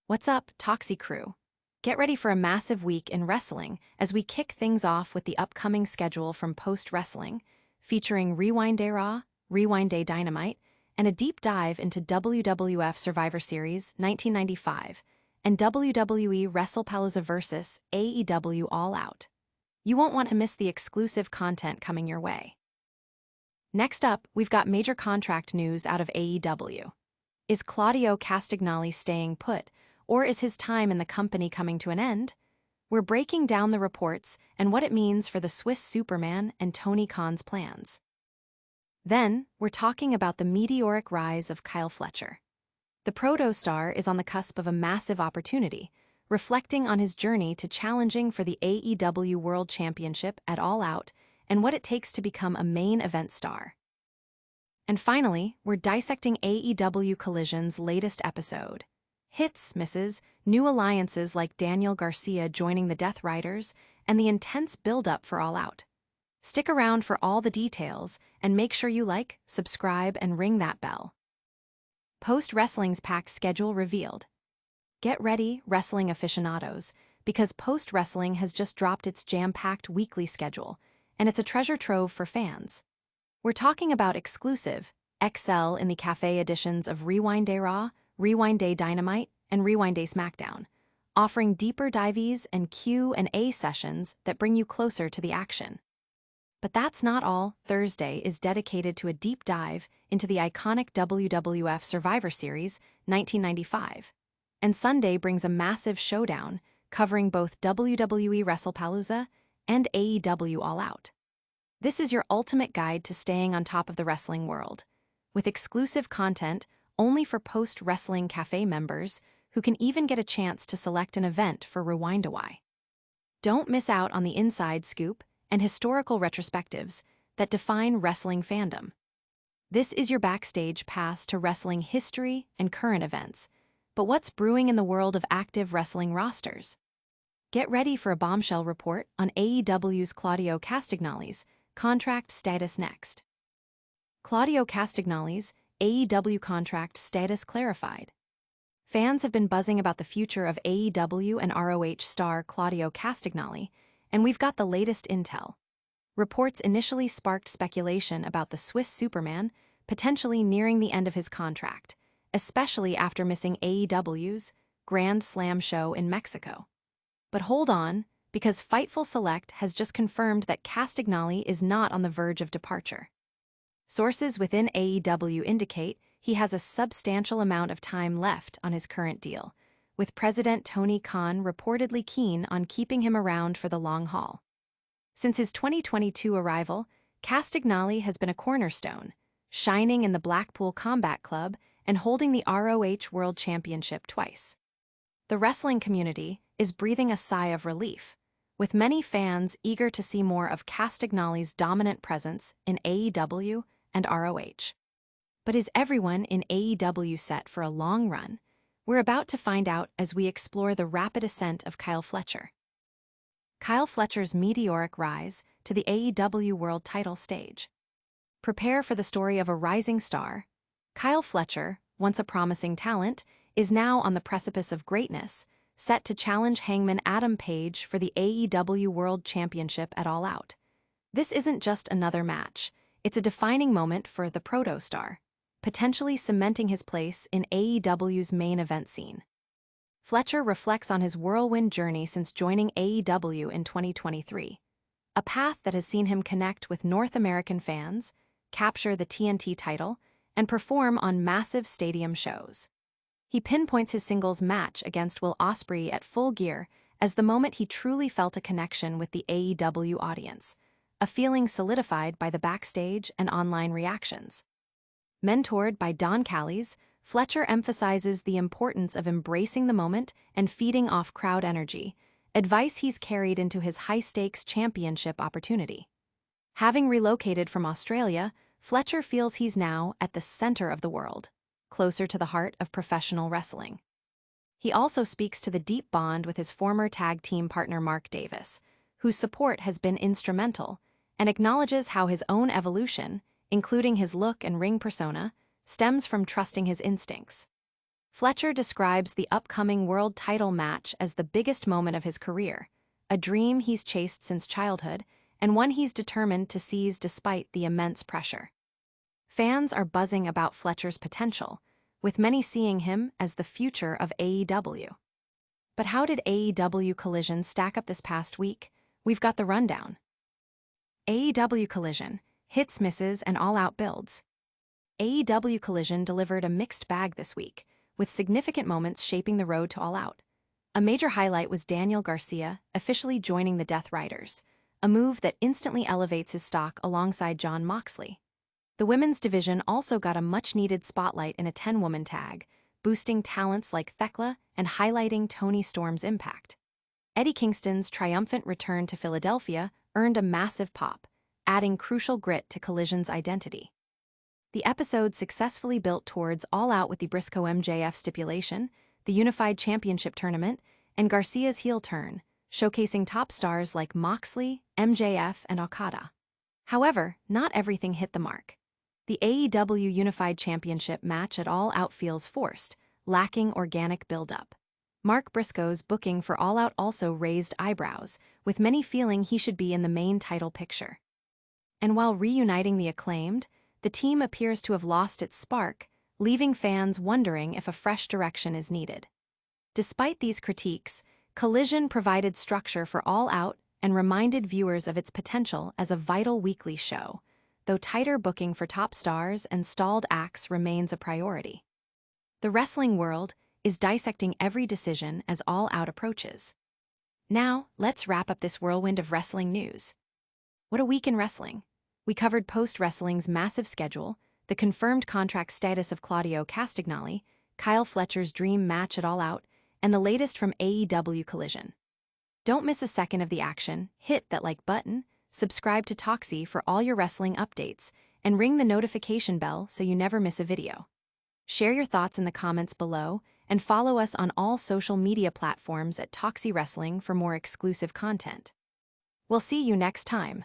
What's up, Talksy crew? Get ready for a massive week in wrestling as we kick things off with the upcoming schedule from Post Wrestling, featuring Rewind Day Raw, Rewind Day Dynamite, and a deep dive into WWF Survivor Series 1995 and WWE Wrestlepalooza vs. AEW All Out. You won't want to miss the exclusive content coming your way. Next up, we've got major contract news out of AEW. Is Claudio Castagnoli staying put, or is his time in the company coming to an end? We're breaking down the reports and what it means for the Swiss Superman and Tony Khan's plans. Then, we're talking about the meteoric rise of Kyle Fletcher. The proto-star is on the cusp of a massive opportunity, reflecting on his journey to challenging for the AEW World Championship at All Out and what it takes to become a main event star. And finally, we're dissecting AEW Collision's latest episode. Hits, misses, new alliances like Daniel Garcia joining the Death Riders, and the intense build-up for All Out. Stick around for all the details, and make sure you like, subscribe, and ring that bell. Post-Wrestling's packed schedule revealed. Get ready, wrestling aficionados, because Post-Wrestling has just dropped its jam-packed weekly schedule, and it's a treasure trove for fans. We're talking about exclusive, XL in the cafe editions of Rewind Day Raw, Rewind Day Dynamite, and Rewind Day SmackDown, offering deeper dives and Q&A sessions that bring you closer to the action. But that's not all. Thursday is dedicated to a deep dive into the iconic WWF Survivor Series 1995, and Sunday brings a massive showdown covering both WWE Wrestlepalooza and AEW All Out. This is your ultimate guide to staying on top of the wrestling world, with exclusive content only for Post-Wrestling Cafe members who can even get a chance to select an event for Rewind-A-Why. Don't miss out on the inside scoop and historical retrospectives that define wrestling fandom. This is your backstage pass to wrestling history and current events, but what's brewing in the world of active wrestling rosters? Get ready for a bombshell report on AEW's Claudio Castagnoli's contract status next. Claudio Castagnoli's AEW contract status clarified. Fans have been buzzing about the future of AEW and ROH star Claudio Castagnoli, and we've got the latest intel. Reports initially sparked speculation about the Swiss Superman potentially nearing the end of his contract, especially after missing AEW's Grand Slam show in Mexico. But hold on, because Fightful Select has just confirmed that Castagnoli is not on the verge of departure. Sources within AEW indicate he has a substantial amount of time left on his current deal, with President Tony Khan reportedly keen on keeping him around for the long haul. Since his 2022 arrival, Castagnoli has been a cornerstone, shining in the Blackpool Combat Club and holding the ROH World Championship twice. The wrestling community is breathing a sigh of relief, with many fans eager to see more of Castagnoli's dominant presence in AEW and ROH. But is everyone in AEW set for a long run? We're about to find out as we explore the rapid ascent of Kyle Fletcher. Kyle Fletcher's meteoric rise to the AEW World title stage. Prepare for the story of a rising star. Kyle Fletcher, once a promising talent, is now on the precipice of greatness, set to challenge Hangman Adam Page for the AEW World Championship at All Out. This isn't just another match, it's a defining moment for the proto-star, potentially cementing his place in AEW's main event scene. Fletcher reflects on his whirlwind journey since joining AEW in 2023, a path that has seen him connect with North American fans, capture the TNT title, and perform on massive stadium shows. He pinpoints his singles match against Will Ospreay at Full Gear as the moment he truly felt a connection with the AEW audience, a feeling solidified by the backstage and online reactions. Mentored by Don Callis, Fletcher emphasizes the importance of embracing the moment and feeding off crowd energy, advice he's carried into his high-stakes championship opportunity. Having relocated from Australia, Fletcher feels he's now at the center of the world, closer to the heart of professional wrestling. He also speaks to the deep bond with his former tag team partner Mark Davis, whose support has been instrumental, and acknowledges how his own evolution, including his look and ring persona, stems from trusting his instincts. Fletcher describes the upcoming world title match as the biggest moment of his career, a dream he's chased since childhood, and one he's determined to seize despite the immense pressure. Fans are buzzing about Fletcher's potential, with many seeing him as the future of AEW. But how did AEW Collision stack up this past week? We've got the rundown. AEW Collision, hits, misses, and all-out builds. AEW Collision delivered a mixed bag this week, with significant moments shaping the road to All Out. A major highlight was Daniel Garcia officially joining the Death Riders, a move that instantly elevates his stock alongside Jon Moxley. The women's division also got a much-needed spotlight in a 10-woman tag, boosting talents like Thekla and highlighting Toni Storm's impact. Eddie Kingston's triumphant return to Philadelphia earned a massive pop, adding crucial grit to Collision's identity. The episode successfully built towards All Out with the Briscoe MJF stipulation, the Unified Championship tournament, and Garcia's heel turn, showcasing top stars like Moxley, MJF, and Okada. However, not everything hit the mark. The AEW Unified Championship match at All Out feels forced, lacking organic build-up. Mark Briscoe's booking for All Out also raised eyebrows, with many feeling he should be in the main title picture. And while reuniting the Acclaimed, the team appears to have lost its spark, leaving fans wondering if a fresh direction is needed. Despite these critiques, Collision provided structure for All Out and reminded viewers of its potential as a vital weekly show, though tighter booking for top stars and stalled acts remains a priority. The wrestling world is dissecting every decision as All Out approaches. Now, let's wrap up this whirlwind of wrestling news. What a week in wrestling! We covered post-wrestling's massive schedule, the confirmed contract status of Claudio Castagnoli, Kyle Fletcher's dream match at All Out, and the latest from AEW Collision. Don't miss a second of the action, hit that like button, subscribe to Talksy for all your wrestling updates, and ring the notification bell so you never miss a video. Share your thoughts in the comments below, and follow us on all social media platforms at Talksy Wrestling for more exclusive content. We'll see you next time.